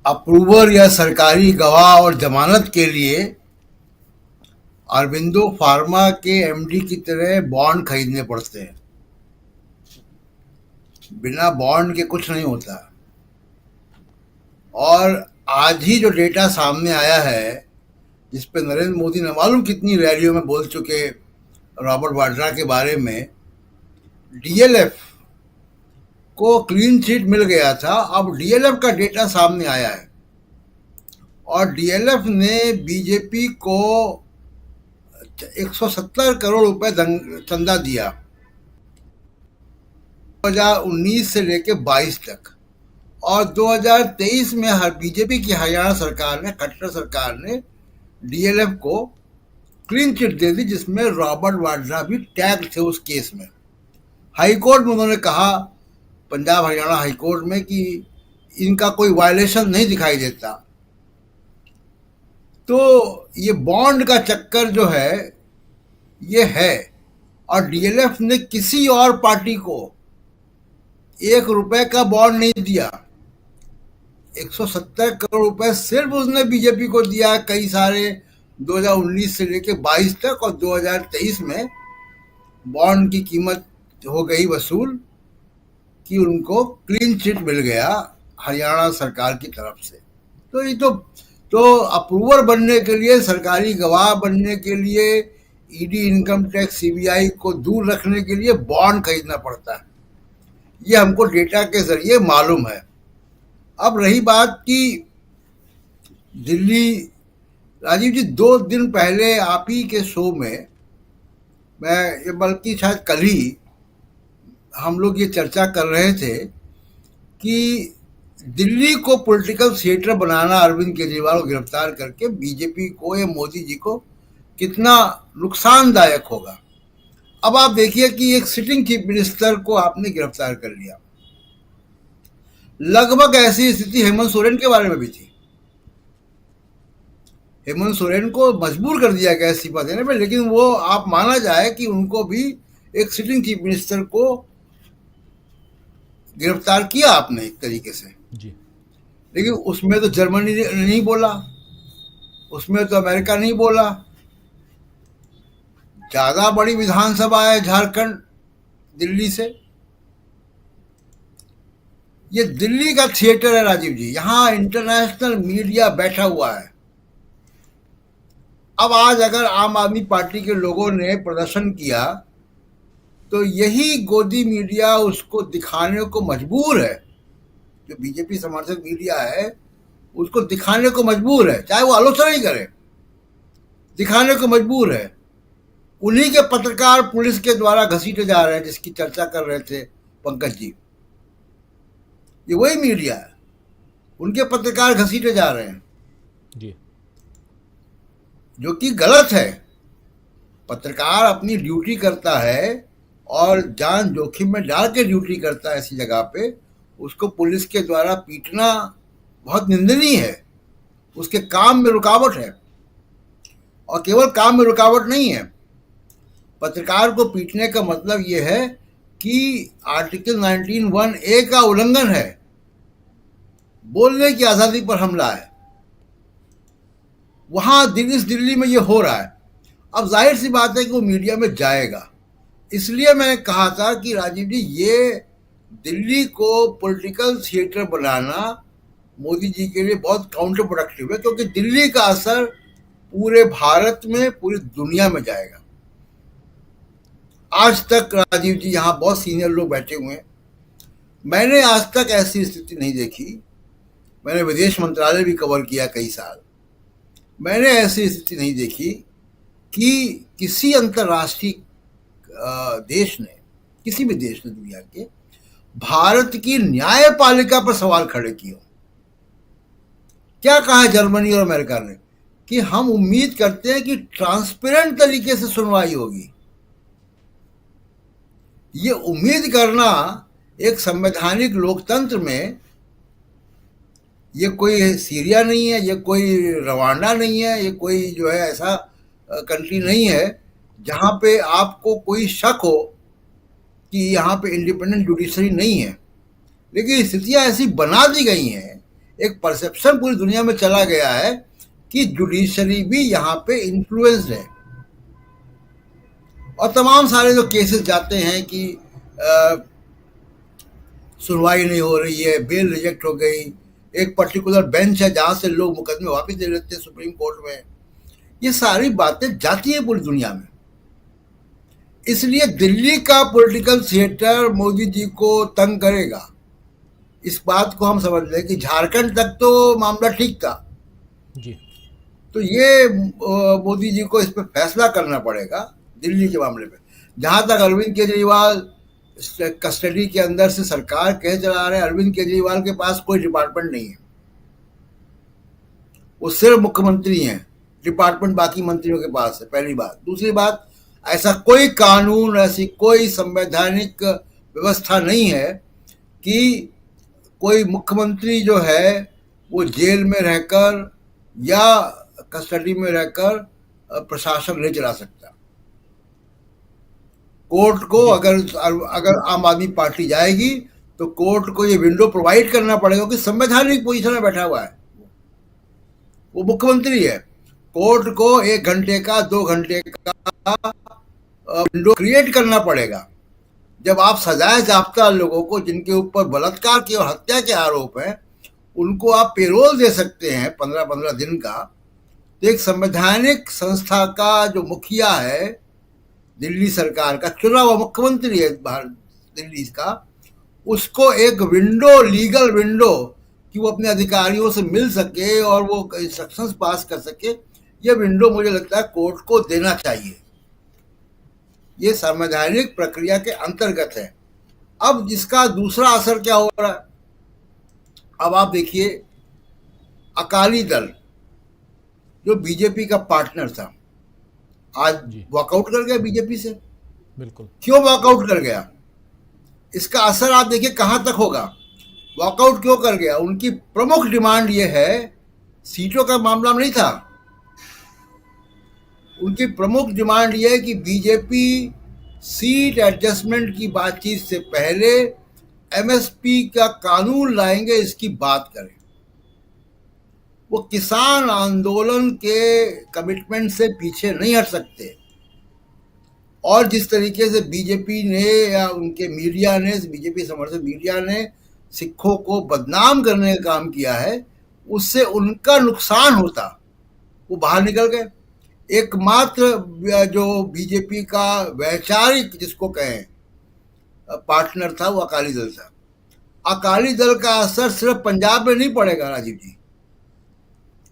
Approver या सरकारी गवाह और जमानत के लिए अरबिंदो फार्मा के एमडी की तरह बॉन्ड खरीदने पड़ते हैं। बिना बॉन्ड के कुछ नहीं होता। और आज ही जो डेटा सामने आया है, जिस पे नरेंद्र मोदी ने मालूम कितनी रैलियों में बोल चुके रॉबर्ट वाड्रा के बारे में, डीएलएफ को क्लीन चिट मिल गया था। अब डीएलएफ का डेटा सामने आया है और डीएलएफ ने बीजेपी को 170 करोड़ रुपए चंदा दिया 2019 से लेकर 22 तक। और 2023 में बीजेपी की हरियाणा सरकार ने, खट्टर सरकार ने डीएलएफ को क्लीन चिट दे दी, जिसमें रॉबर्ट वाड्रा भी टैग थे उस केस में। हाईकोर्ट में उन्होंने कहा, पंजाब हरियाणा हाईकोर्ट में, कि इनका कोई वायलेशन नहीं दिखाई देता। तो ये बॉन्ड का चक्कर जो है ये है। और डीएलएफ ने किसी और पार्टी को 1 रुपए का बॉन्ड नहीं दिया। 170 करोड़ रुपए सिर्फ उसने बीजेपी को दिया, कई सारे 2019 से लेकर 22 तक। और 2023 में बॉन्ड की कीमत हो गई वसूल कि उनको क्लीन चिट मिल गया हरियाणा सरकार की तरफ से। तो ये तो अप्रूवर बनने के लिए, सरकारी गवाह बनने के लिए, ईडी, इनकम टैक्स, सीबीआई को दूर रखने के लिए बॉन्ड खरीदना पड़ता है। ये हमको डेटा के जरिए मालूम है। अब रही बात कि दिल्ली, राजीव जी, 2 दिन पहले आप ही के शो में मैं, बल्कि शायद कल ही, हम लोग ये चर्चा कर रहे थे कि दिल्ली को पॉलिटिकल थिएटर बनाना अरविंद केजरीवाल को गिरफ्तार करके बीजेपी को या मोदी जी को कितना नुकसानदायक होगा। अब आप देखिए कि एक सिटिंग चीफ मिनिस्टर को आपने गिरफ्तार कर लिया। लगभग ऐसी स्थिति हेमंत सोरेन के बारे में भी थी। हेमंत सोरेन को मजबूर कर दिया गया इस्तीफा देने में, लेकिन वो आप माना जाए कि उनको भी एक सिटिंग चीफ मिनिस्टर को गिरफ्तार किया आपने एक तरीके से जी। लेकिन उसमें तो जर्मनी नहीं बोला, उसमें तो अमेरिका नहीं बोला। ज्यादा बड़ी विधानसभा है झारखंड दिल्ली से। ये दिल्ली का थिएटर है राजीव जी, यहां इंटरनेशनल मीडिया बैठा हुआ है। अब आज अगर आम आदमी पार्टी के लोगों ने प्रदर्शन किया तो यही गोदी मीडिया उसको दिखाने को मजबूर है। जो बीजेपी समर्थक मीडिया है उसको दिखाने को मजबूर है, चाहे वो आलोचना ही करे, दिखाने को मजबूर है। उन्हीं के पत्रकार पुलिस के द्वारा घसीटे जा रहे हैं, जिसकी चर्चा कर रहे थे पंकज जी। ये वही मीडिया है, उनके पत्रकार घसीटे जा रहे हैं जी। जो कि गलत है। पत्रकार अपनी ड्यूटी करता है और जान जोखिम में डाल के ड्यूटी करता है ऐसी जगह पे, उसको पुलिस के द्वारा पीटना बहुत निंदनीय है। उसके काम में रुकावट है, और केवल काम में रुकावट नहीं है। पत्रकार को पीटने का मतलब यह है कि आर्टिकल 19(1)(a) का उल्लंघन है, बोलने की आजादी पर हमला है। वहां दिल्ली में यह हो रहा है। अब जाहिर सी बात है कि वो मीडिया में जाएगा। इसलिए मैंने कहा था कि राजीव जी, ये दिल्ली को पॉलिटिकल थिएटर बनाना मोदी जी के लिए बहुत काउंटर प्रोडक्टिव है, क्योंकि दिल्ली का असर पूरे भारत में, पूरी दुनिया में जाएगा। आज तक राजीव जी, यहाँ बहुत सीनियर लोग बैठे हुए हैं, मैंने आज तक ऐसी स्थिति नहीं देखी। मैंने विदेश मंत्रालय भी कवर किया कई साल, मैंने ऐसी स्थिति नहीं देखी कि किसी अंतर्राष्ट्रीय देश ने, किसी भी देश ने दुनिया के, भारत की न्यायपालिका पर सवाल खड़े किए। क्या कहा है जर्मनी और अमेरिका ने कि हम उम्मीद करते हैं कि ट्रांसपेरेंट तरीके से सुनवाई होगी। ये उम्मीद करना एक संवैधानिक लोकतंत्र में, ये कोई सीरिया नहीं है, ये कोई रवांडा नहीं है, ये कोई जो है ऐसा कंट्री नहीं है जहां पे आपको कोई शक हो कि यहाँ पे इंडिपेंडेंट जुडिशरी नहीं है। लेकिन स्थितियां ऐसी बना दी गई हैं, एक परसेप्शन पूरी दुनिया में चला गया है कि जुडिशरी भी यहाँ पे इन्फ्लुएंस्ड है। और तमाम सारे जो केसेस जाते हैं कि सुनवाई नहीं हो रही है, बेल रिजेक्ट हो गई, एक पर्टिकुलर बेंच है जहां से लोग मुकदमे वापस ले लेते हैं सुप्रीम कोर्ट में, ये सारी बातें जाती है पूरी दुनिया में। इसलिए दिल्ली का पॉलिटिकल थिएटर मोदी जी को तंग करेगा। इस बात को हम समझ लें कि झारखंड तक तो मामला ठीक था, जी तो ये मोदी जी को इस पर फैसला करना पड़ेगा दिल्ली के मामले में। जहां तक अरविंद केजरीवाल कस्टडी के अंदर से सरकार कह चला रहे हैं, अरविंद केजरीवाल के पास कोई डिपार्टमेंट नहीं है, वो सिर्फ मुख्यमंत्री हैं, डिपार्टमेंट बाकी मंत्रियों के पास है, पहली बात। दूसरी बात, ऐसा कोई कानून, ऐसी कोई संवैधानिक व्यवस्था नहीं है कि कोई मुख्यमंत्री जो है वो जेल में रहकर या कस्टडी में रहकर प्रशासन नहीं चला सकता। कोर्ट को जी अगर अगर आम आदमी पार्टी जाएगी तो कोर्ट को ये विंडो प्रोवाइड करना पड़ेगा कि संवैधानिक पोजीशन में बैठा हुआ है, वो मुख्यमंत्री है। कोर्ट को 1 घंटे का 2 घंटे का विंडो क्रिएट करना पड़ेगा। जब आप सजाए जाफ्ता लोगों को जिनके ऊपर बलात्कार के और हत्या के आरोप हैं, उनको आप पेरोल दे सकते हैं 15-15 दिन का, तो एक संवैधानिक संस्था का जो मुखिया है, दिल्ली सरकार का चुना हुआ मुख्यमंत्री है दिल्ली का, उसको एक विंडो, लीगल विंडो, कि वो अपने अधिकारियों से मिल सके और वो इंस्ट्रक्शंस पास कर सके, ये विंडो मुझे लगता है कोर्ट को देना चाहिए। ये संवैधानिक प्रक्रिया के अंतर्गत है। अब इसका दूसरा असर क्या हो रहा है, अब आप देखिए, अकाली दल जो बीजेपी का पार्टनर था, आज जी वॉकआउट कर गया बीजेपी से। बिल्कुल। क्यों वॉकआउट कर गया, इसका असर आप देखिए कहां तक होगा। वॉकआउट क्यों कर गया, उनकी प्रमुख डिमांड ये है, सीटों का मामला नहीं था, उनकी प्रमुख डिमांड ये है कि बीजेपी सीट एडजस्टमेंट की बातचीत से पहले एमएसपी का कानून लाएंगे, इसकी बात करें। वो किसान आंदोलन के कमिटमेंट से पीछे नहीं हट सकते। और जिस तरीके से बीजेपी ने या उनके मीडिया ने, बीजेपी समर्थक मीडिया ने सिखों को बदनाम करने का काम किया है, उससे उनका नुकसान होता, वो बाहर निकल गए। एकमात्र जो बीजेपी का वैचारिक जिसको कहें पार्टनर था, वो अकाली दल था। अकाली दल का असर सिर्फ पंजाब में नहीं पड़ेगा राजीव जी,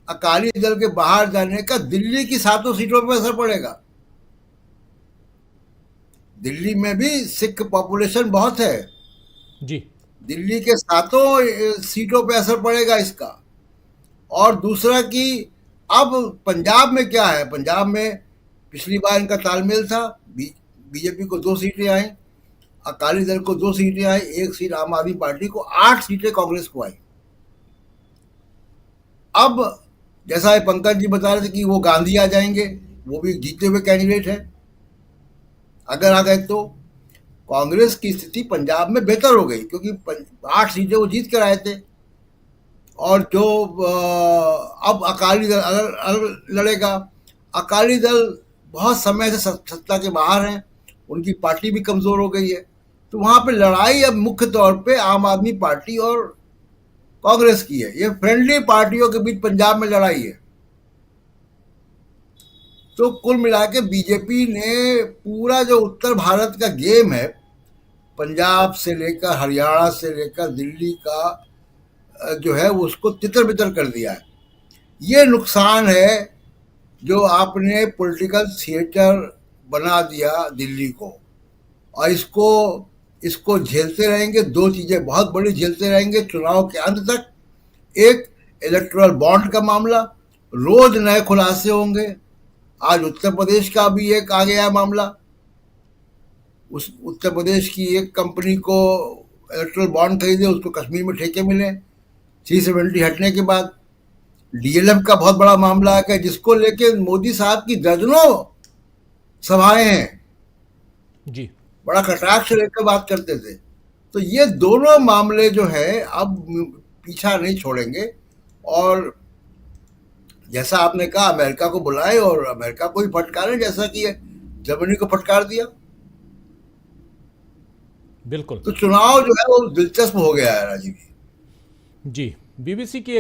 अकाली दल के बाहर जाने का दिल्ली की 7 सीटों पर असर पड़ेगा। दिल्ली में भी सिख पॉपुलेशन बहुत है, जी दिल्ली के 7 सीटों पे असर पड़ेगा इसका। और दूसरा कि अब पंजाब में क्या है, पंजाब में पिछली बार इनका तालमेल था, बीजेपी को 2 सीटें आई, अकाली दल को 2 सीटें आई, 1 सीट आम आदमी पार्टी को, 8 सीटें कांग्रेस को आई। अब जैसा पंकज जी बता रहे थे कि वो गांधी आ जाएंगे, वो भी जीते हुए कैंडिडेट है, अगर आ गए तो कांग्रेस की स्थिति पंजाब में बेहतर हो गई, क्योंकि 8 सीटें वो जीत कर आए थे। और जो अब अकाली दल अगर लड़ेगा, अकाली दल बहुत समय से सत्ता के बाहर हैं, उनकी पार्टी भी कमज़ोर हो गई है, तो वहाँ पे लड़ाई अब मुख्य तौर पे आम आदमी पार्टी और कांग्रेस की है। ये फ्रेंडली पार्टियों के बीच पंजाब में लड़ाई है। तो कुल मिला के बीजेपी ने पूरा जो उत्तर भारत का गेम है, पंजाब से लेकर हरियाणा से लेकर दिल्ली का जो है उसको तितर बितर कर दिया है। ये नुकसान है जो आपने पॉलिटिकल थिएटर बना दिया दिल्ली को, और इसको झेलते रहेंगे। 2 चीज़ें बहुत बड़ी झेलते रहेंगे चुनाव के अंत तक। एक, इलेक्टोरल बॉन्ड का मामला, रोज नए खुलासे होंगे। आज उत्तर प्रदेश का भी एक आ गया मामला, उस उत्तर प्रदेश की एक कंपनी को इलेक्ट्रल बॉन्ड खरीदे, उसको कश्मीर में ठेके मिले 370 हटने के बाद। डीएलएफ का बहुत बड़ा मामला है जिसको लेके मोदी साहब की दर्जनों सभाएं हैं, जी बड़ा कटाक्ष लेकर बात करते थे। तो ये दोनों मामले जो है अब पीछा नहीं छोड़ेंगे। और जैसा आपने कहा, अमेरिका को बुलाए और अमेरिका को ही फटकारें, जैसा कि जर्मनी को फटकार दिया। बिल्कुल। तो चुनाव जो है वो दिलचस्प हो गया है राजीव जी। जी, बीबीसी की